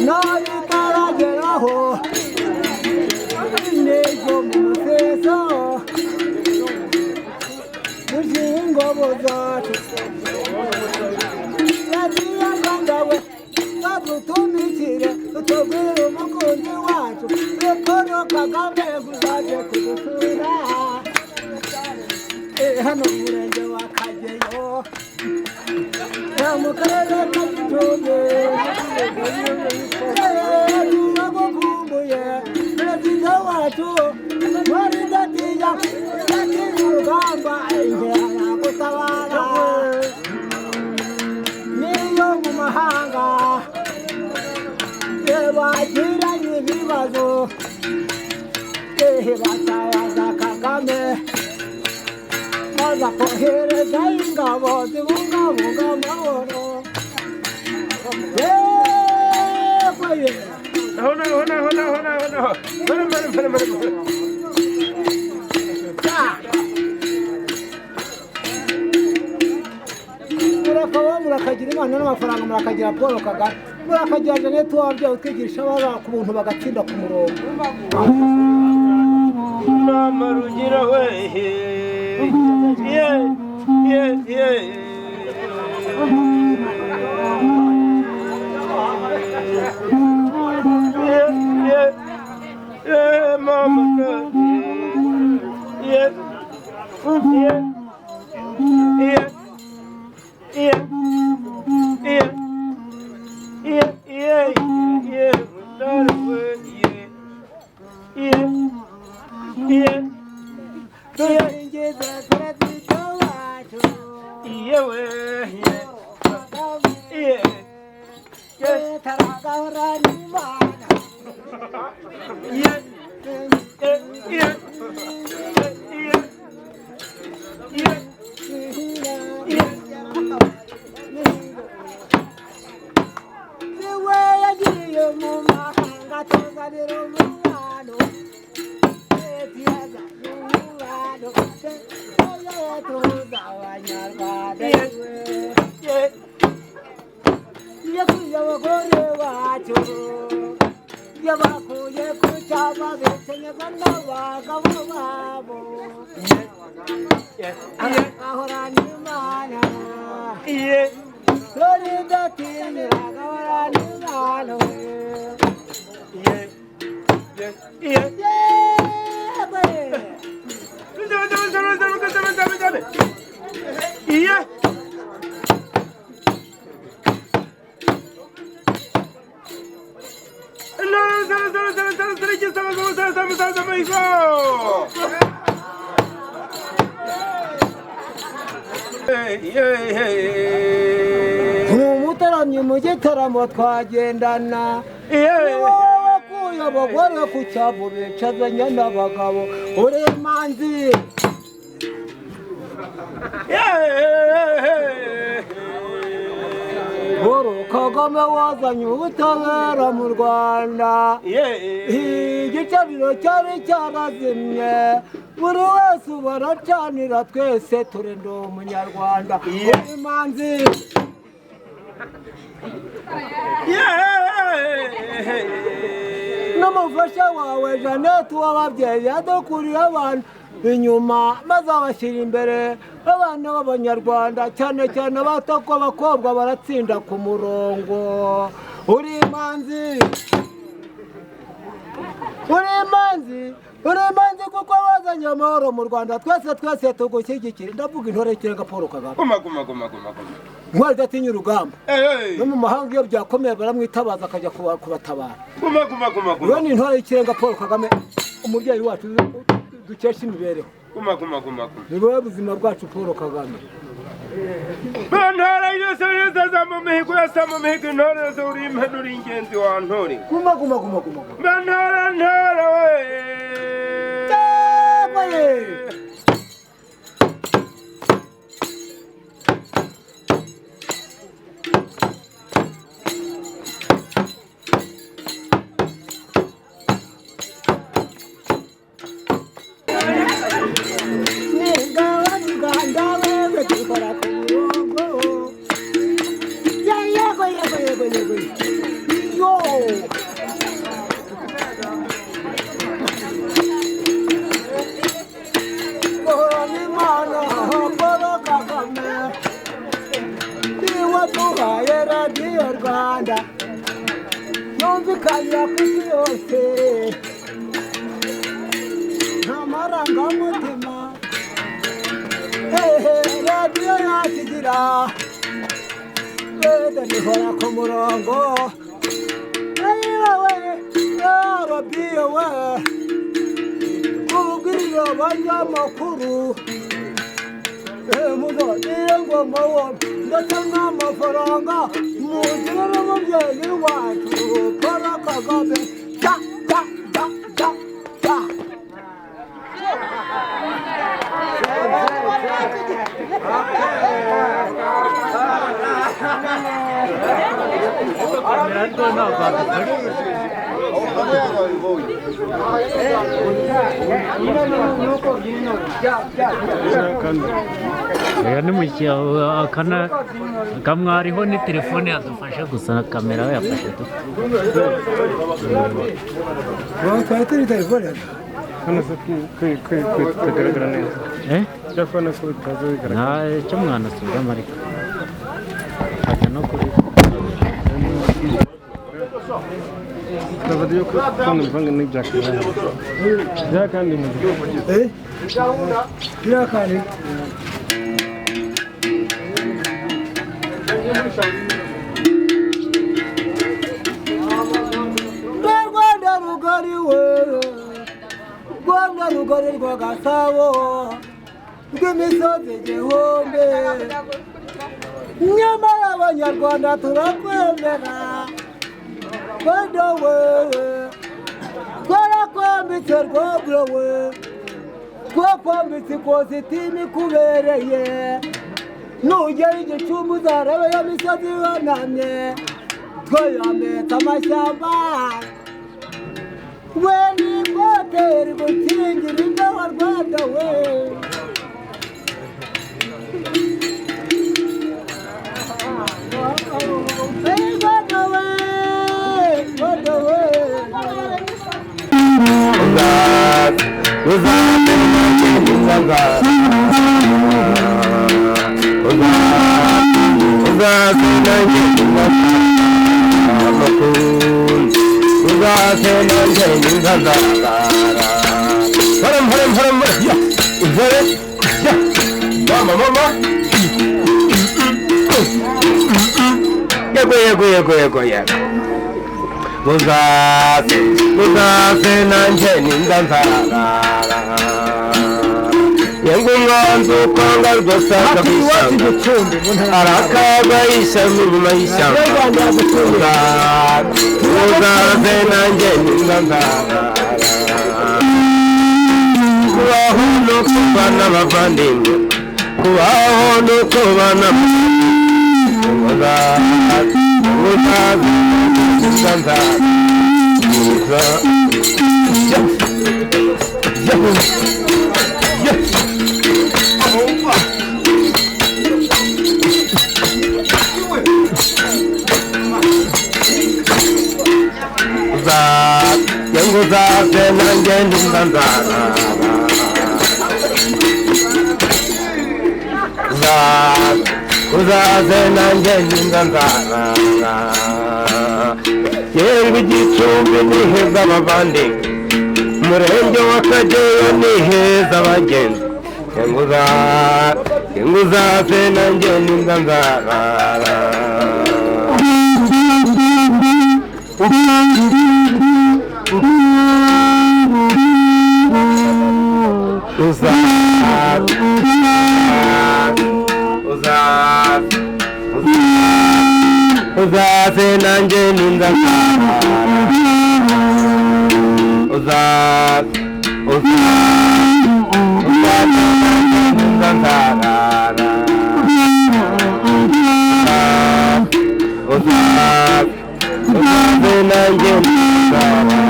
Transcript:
nabitarageraho intego mu museso mushingobo zacu yagiye rwandawe badutumikire utubwire umukunzi wacu Paul Kagame guzaje kudusura hano mu murenge wa Kageyo mu karere ka Gicumbi turagukumbuye perezida wacu wari datinya urugamba ingera gutabara niyo mu mahanga bagiranye ibibazo batabaza Kagame maze akohereza ingabo zibungabunga amahoro murakagira imana n'amafaranga murakagira Paul Kagame murakagira Jeannette wabyaye utwigisha abana ku buntu bagatsinda ku murongo mama rugira we yabakuye ku cyaba bekenyaga n'abagabo babo ahorana imana Florida tinira ahorana imana Umutaramyi mu gitaramo twagendana wakuye abagore ku cyavu bicazanya n'abagabo uri imanzi Paul Kagame wazanye ubutabera mu Rwanda igicaniro cyari cyarazimye buri wese baracanira twese turinde umunyarwanda imanzi n'umufasha wawe Jeannette w'ababyeyi yadukuriye abantu inyuma maze abashyira imbere abana b'abanyarwanda cyane cyane abato ko abakobwa baratsinda ku murongo uri imanzi kuko wazanye amahoro mu Rwanda twese tugushyigikira ndavuga intore y'ikirenga Paul Kagame ntwari idatinya urugamba no mu mahanga iyo byakomeye baramwitabaza akajya kubatabara iyo ni intore y'ikirenga Paul Kagame umubyeyi wacu dukesha imibereho ni wowe buzima bwacu Paul Kagame ntara yose yazaza mihigo yasa mu mihigo intore yose uri impanuro ingenzi wa ntore ntara we Uganda yumvikanira ku isi yose nta marangamutima radiyo yakigira ndihora ku murongo yewe yarabiye we kubwira abanyamakuru muzogire ngo mubone ndetse n'amafaranga mugire n'umubyeyi wacu Paul Kagame ta ta ta ta ta ni mu akana kamwe hariho ni telefone yadufashe gusa kamera yafashe tu twari turi telefone hano se kutagaragara neza telefone ko itagaragara nta cyo mwana asubiramo ariko ajya no kuri Travadio ko mvanga n'ibyakana byakandi byakandi Rwanda rugari we Rwanda rugari rwa Gasabo rw'imisozi igihumbi nyamara abanyarwanda turakwemera Rwanda we twarakwambitse Rwanda we twakwambitse ikositimu ikubereye nugera igicumbi uzarebe iyo misozi yunamye twayambitse amashyamba we n'ikote rigukingira imbeho Rwanda we Uzaze nanje nindanzarara Yengu mwanzu kwanga rwosaka bisanga Arakaga ishami nyuma y'ishyamba Uzaze nanje nindanzarara Kubaho no kubana abavandimwe Kubaho no kubana Uzaze nindanzarara Uzaze nanjye nindanzarara Uzaze nanjye nindanzarara Yengu igicumbi niheza abavandimwe Umurenge wa Kageyo niheza abagenzi Yengu uzaze nanjye nindanzarara Uzaze nanjye nindanzarara Uzaze nanjye nindanzarara